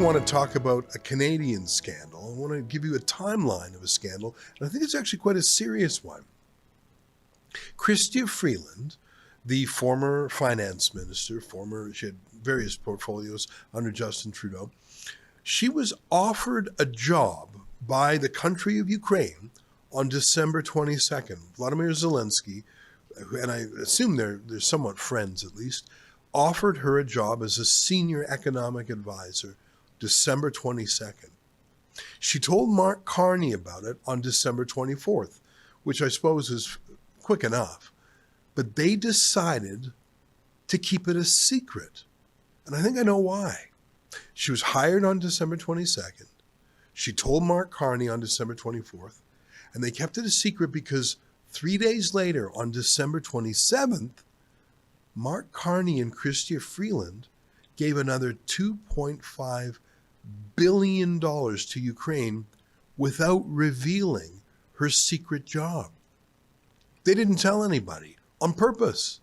want to talk about a Canadian scandal. I want to give you a timeline of a scandal, and I think it's actually quite a serious one. Chrystia Freeland, the former finance minister, she had various portfolios under Justin Trudeau, she was offered a job by the country of Ukraine on December 22nd. Vladimir Zelensky, and I assume they're somewhat friends at least, offered her a job as a senior economic advisor December 22nd. She told Mark Carney about it on December 24th, which I suppose is quick enough. But they decided to keep it a secret. And I think I know why. She was hired on December 22nd. She told Mark Carney on December 24th. And they kept it a secret because 3 days later, on December 27th, Mark Carney and Chrystia Freeland gave another $2.5 billion to Ukraine without revealing her secret job. They didn't tell anybody on purpose.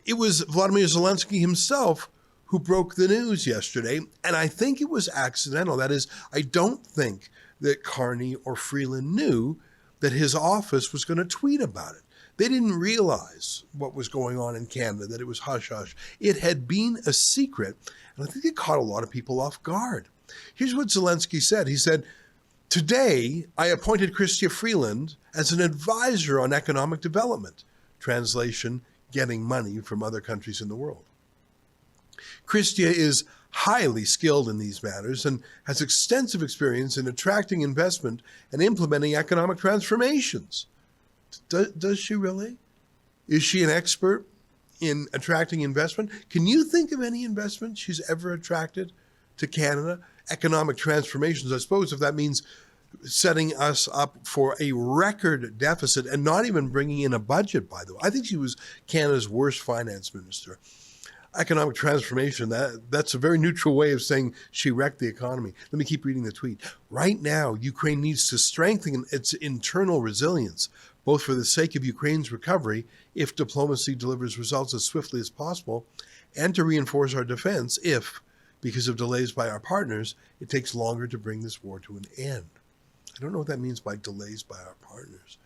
It was Vladimir Zelensky himself who broke the news yesterday, and I think it was accidental. That is, I don't think that Carney or Freeland knew that his office was going to tweet about it. They didn't realize what was going on in Canada, that it was hush-hush. It had been a secret, and I think it caught a lot of people off guard. Here's what Zelensky said. He said, "Today, I appointed Chrystia Freeland as an advisor on economic development." Translation, getting money from other countries in the world. Chrystia is highly skilled in these matters and has extensive experience in attracting investment and implementing economic transformations. Does she really? Is she an expert in attracting investment? Can you think of any investment she's ever attracted to Canada? Economic transformations, I suppose, if that means setting us up for a record deficit and not even bringing in a budget, by the way. I think she was Canada's worst finance minister. Economic transformation, that's a very neutral way of saying she wrecked the economy. Let me keep reading the tweet. Right now, Ukraine needs to strengthen its internal resilience, both for the sake of Ukraine's recovery, if diplomacy delivers results as swiftly as possible, and to reinforce our defense if, because of delays by our partners, it takes longer to bring this war to an end. I don't know what that means by delays by our partners.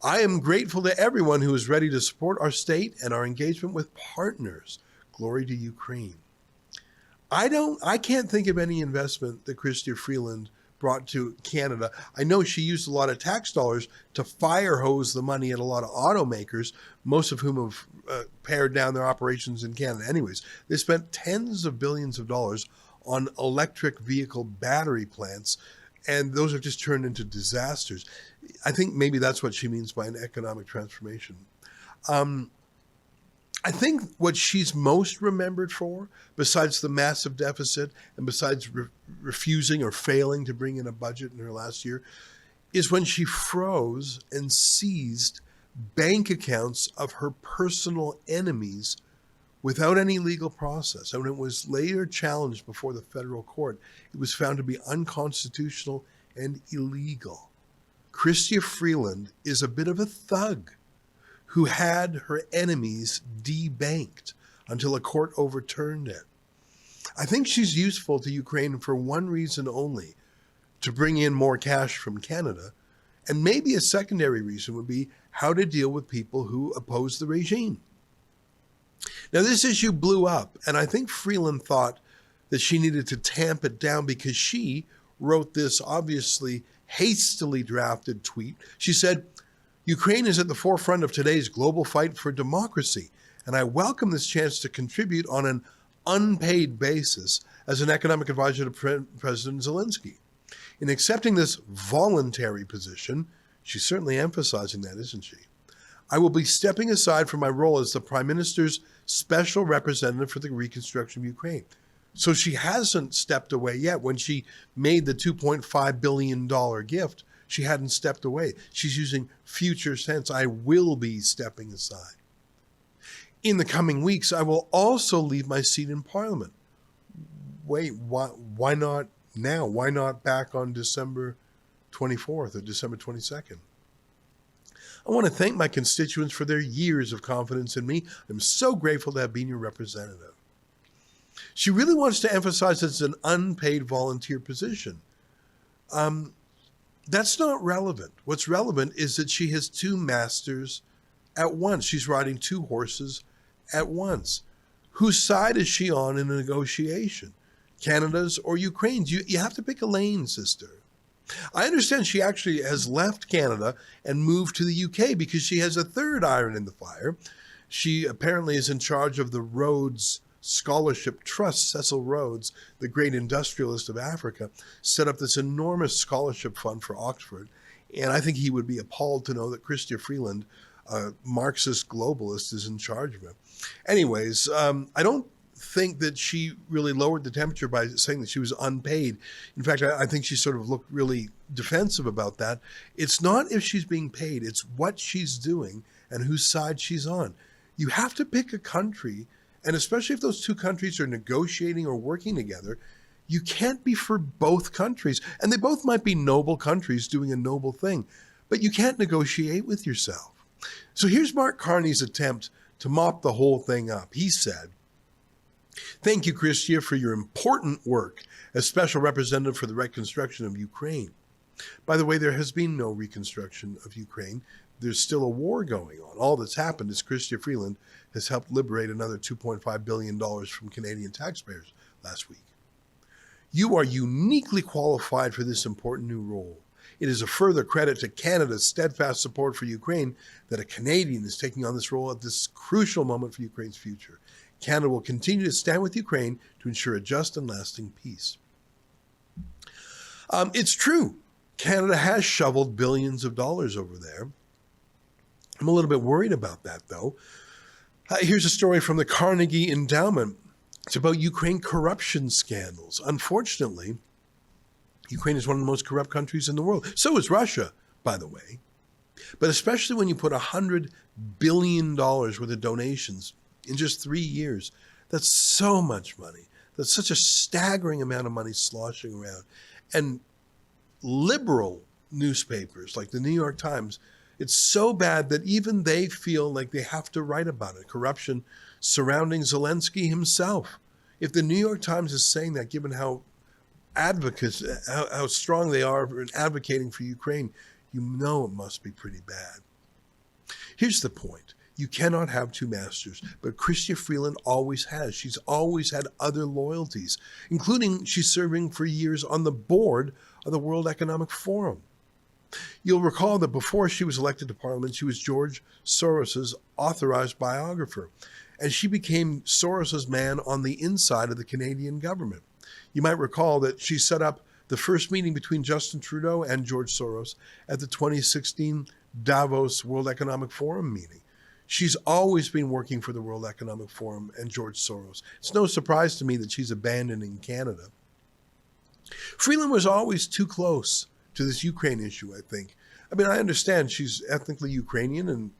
I am grateful to everyone who is ready to support our state and our engagement with partners. Glory to Ukraine. I can't think of any investment that Chrystia Freeland brought to Canada. I know she used a lot of tax dollars to fire hose the money at a lot of automakers, most of whom have pared down their operations in Canada anyways. They spent tens of billions of dollars on electric vehicle battery plants, and those have just turned into disasters. I think maybe that's what she means by an economic transformation. I think what she's most remembered for, besides the massive deficit and besides refusing or failing to bring in a budget in her last year, is when she froze and seized bank accounts of her personal enemies without any legal process. And when it was later challenged before the federal court, it was found to be unconstitutional and illegal. Chrystia Freeland is a bit of a thug who had her enemies debanked until a court overturned it. I think she's useful to Ukraine for one reason only, to bring in more cash from Canada, and maybe a secondary reason would be how to deal with people who oppose the regime. Now, this issue blew up, and I think Freeland thought that she needed to tamp it down because she wrote this obviously hastily drafted tweet. She said, "Ukraine is at the forefront of today's global fight for democracy, and I welcome this chance to contribute on an unpaid basis as an economic advisor to President Zelensky. In accepting this voluntary position," she's certainly emphasizing that, isn't she, "I will be stepping aside from my role as the Prime Minister's special representative for the reconstruction of Ukraine." So she hasn't stepped away yet. When she made the $2.5 billion gift, she hadn't stepped away. She's using future tense. I will be stepping aside. In the coming weeks, I will also leave my seat in Parliament. Wait, why not now? Why not back on December 24th or December 22nd? I want to thank my constituents for their years of confidence in me. I'm so grateful to have been your representative. She really wants to emphasize that it's an unpaid volunteer position. That's not relevant. What's relevant is that she has two masters at once. She's riding two horses at once. Whose side is she on in a negotiation? Canada's or Ukraine's? You have to pick a lane, sister. I understand she actually has left Canada and moved to the UK because she has a third iron in the fire. She apparently is in charge of the Rhodes Scholarship Trust. Cecil Rhodes, the great industrialist of Africa, set up this enormous scholarship fund for Oxford. And I think he would be appalled to know that Chrystia Freeland, a Marxist globalist, is in charge of it. Anyways, I don't think that she really lowered the temperature by saying that she was unpaid. In fact, I think she sort of looked really defensive about that. It's not if she's being paid, it's what she's doing and whose side she's on. You have to pick a country, and especially if those two countries are negotiating or working together, you can't be for both countries. And they both might be noble countries doing a noble thing, but you can't negotiate with yourself. So here's Mark Carney's attempt to mop the whole thing up. He said, "Thank you, Chrystia, for your important work as Special Representative for the Reconstruction of Ukraine." By the way, there has been no reconstruction of Ukraine. There's still a war going on. All that's happened is Chrystia Freeland has helped liberate another $2.5 billion from Canadian taxpayers last week. "You are uniquely qualified for this important new role. It is a further credit to Canada's steadfast support for Ukraine that a Canadian is taking on this role at this crucial moment for Ukraine's future. Canada will continue to stand with Ukraine to ensure a just and lasting peace." It's true. Canada has shoveled billions of dollars over there. I'm a little bit worried about that, though. Here's a story from the Carnegie Endowment. It's about Ukraine corruption scandals. Unfortunately, Ukraine is one of the most corrupt countries in the world. So is Russia, by the way. But especially when you put $100 billion worth of donations in just 3 years, that's so much money. That's such a staggering amount of money sloshing around. And liberal newspapers like the New York Times, it's so bad that even they feel like they have to write about it. Corruption surrounding Zelensky himself. If the New York Times is saying that, given how strong they are in advocating for Ukraine, you know it must be pretty bad. Here's the point. You cannot have two masters, but Chrystia Freeland always has. She's always had other loyalties, including she's serving for years on the board of the World Economic Forum. You'll recall that before she was elected to Parliament, she was George Soros's authorized biographer, and she became Soros's man on the inside of the Canadian government. You might recall that she set up the first meeting between Justin Trudeau and George Soros at the 2016 Davos World Economic Forum meeting. She's always been working for the World Economic Forum and George Soros. It's no surprise to me that she's abandoning Canada. Freeland was always too close to this Ukraine issue, I think. I mean, I understand she's ethnically Ukrainian, and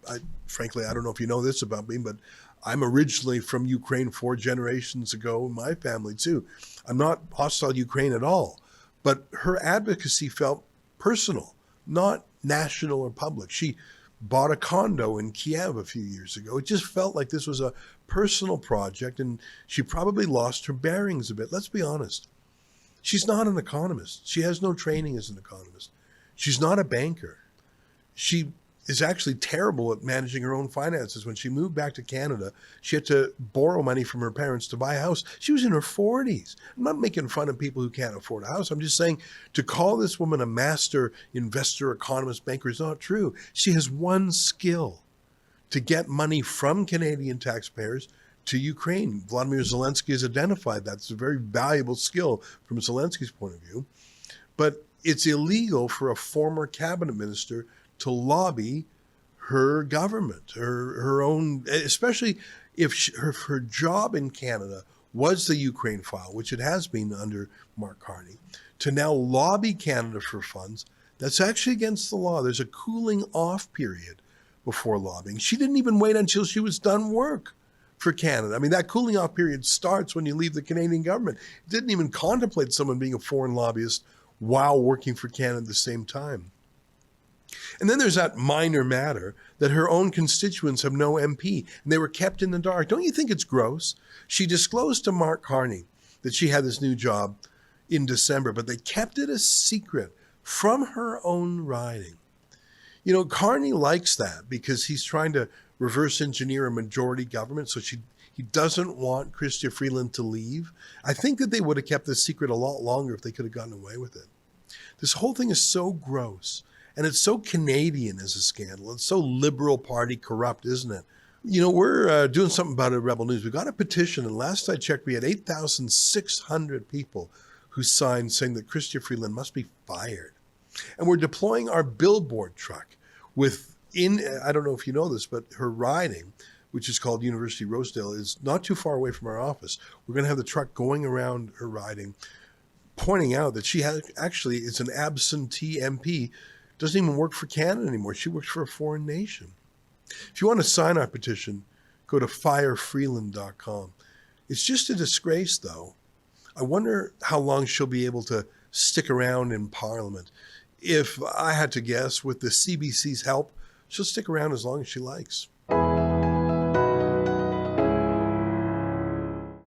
frankly, I don't know if you know this about me, but I'm originally from Ukraine 4 generations ago, in my family too. I'm not hostile to Ukraine at all, but her advocacy felt personal, not national or public. She bought a condo in Kiev a few years ago. It just felt like this was a personal project, and she probably lost her bearings a bit. Let's be honest. She's not an economist. She has no training as an economist. She's not a banker. She is actually terrible at managing her own finances. When she moved back to Canada, she had to borrow money from her parents to buy a house. She was in her 40s. I'm not making fun of people who can't afford a house. I'm just saying to call this woman a master investor, economist, banker is not true. She has one skill: to get money from Canadian taxpayers to Ukraine. Vladimir Zelensky has identified that. It's a very valuable skill from Zelensky's point of view. But it's illegal for a former cabinet minister to lobby her government, her own, especially if her job in Canada was the Ukraine file, which it has been under Mark Carney, to now lobby Canada for funds. That's actually against the law. There's a cooling off period before lobbying. She didn't even wait until she was done work for Canada. I mean, that cooling off period starts when you leave the Canadian government. It didn't even contemplate someone being a foreign lobbyist while working for Canada at the same time. And then there's that minor matter that her own constituents have no MP, and they were kept in the dark. Don't you think it's gross? She disclosed to Mark Carney that she had this new job in December, but they kept it a secret from her own riding. You know, Carney likes that because he's trying to reverse engineer a majority government, so he doesn't want Chrystia Freeland to leave. I think that they would have kept this secret a lot longer if they could have gotten away with it. This whole thing is so gross, and it's so Canadian as a scandal. It's so Liberal Party corrupt, isn't it? You know, we're doing something about it at Rebel News. We got a petition, and last I checked, we had 8,600 people who signed saying that Chrystia Freeland must be fired. And we're deploying our billboard truck I don't know if you know this, but her riding, which is called University Rosedale, is not too far away from our office. We're going to have the truck going around her riding, pointing out that she actually is an absentee MP, doesn't even work for Canada anymore. She works for a foreign nation. If you want to sign our petition, go to firefreeland.com. It's just a disgrace, though. I wonder how long she'll be able to stick around in Parliament. If I had to guess, with the CBC's help, she'll stick around as long as she likes.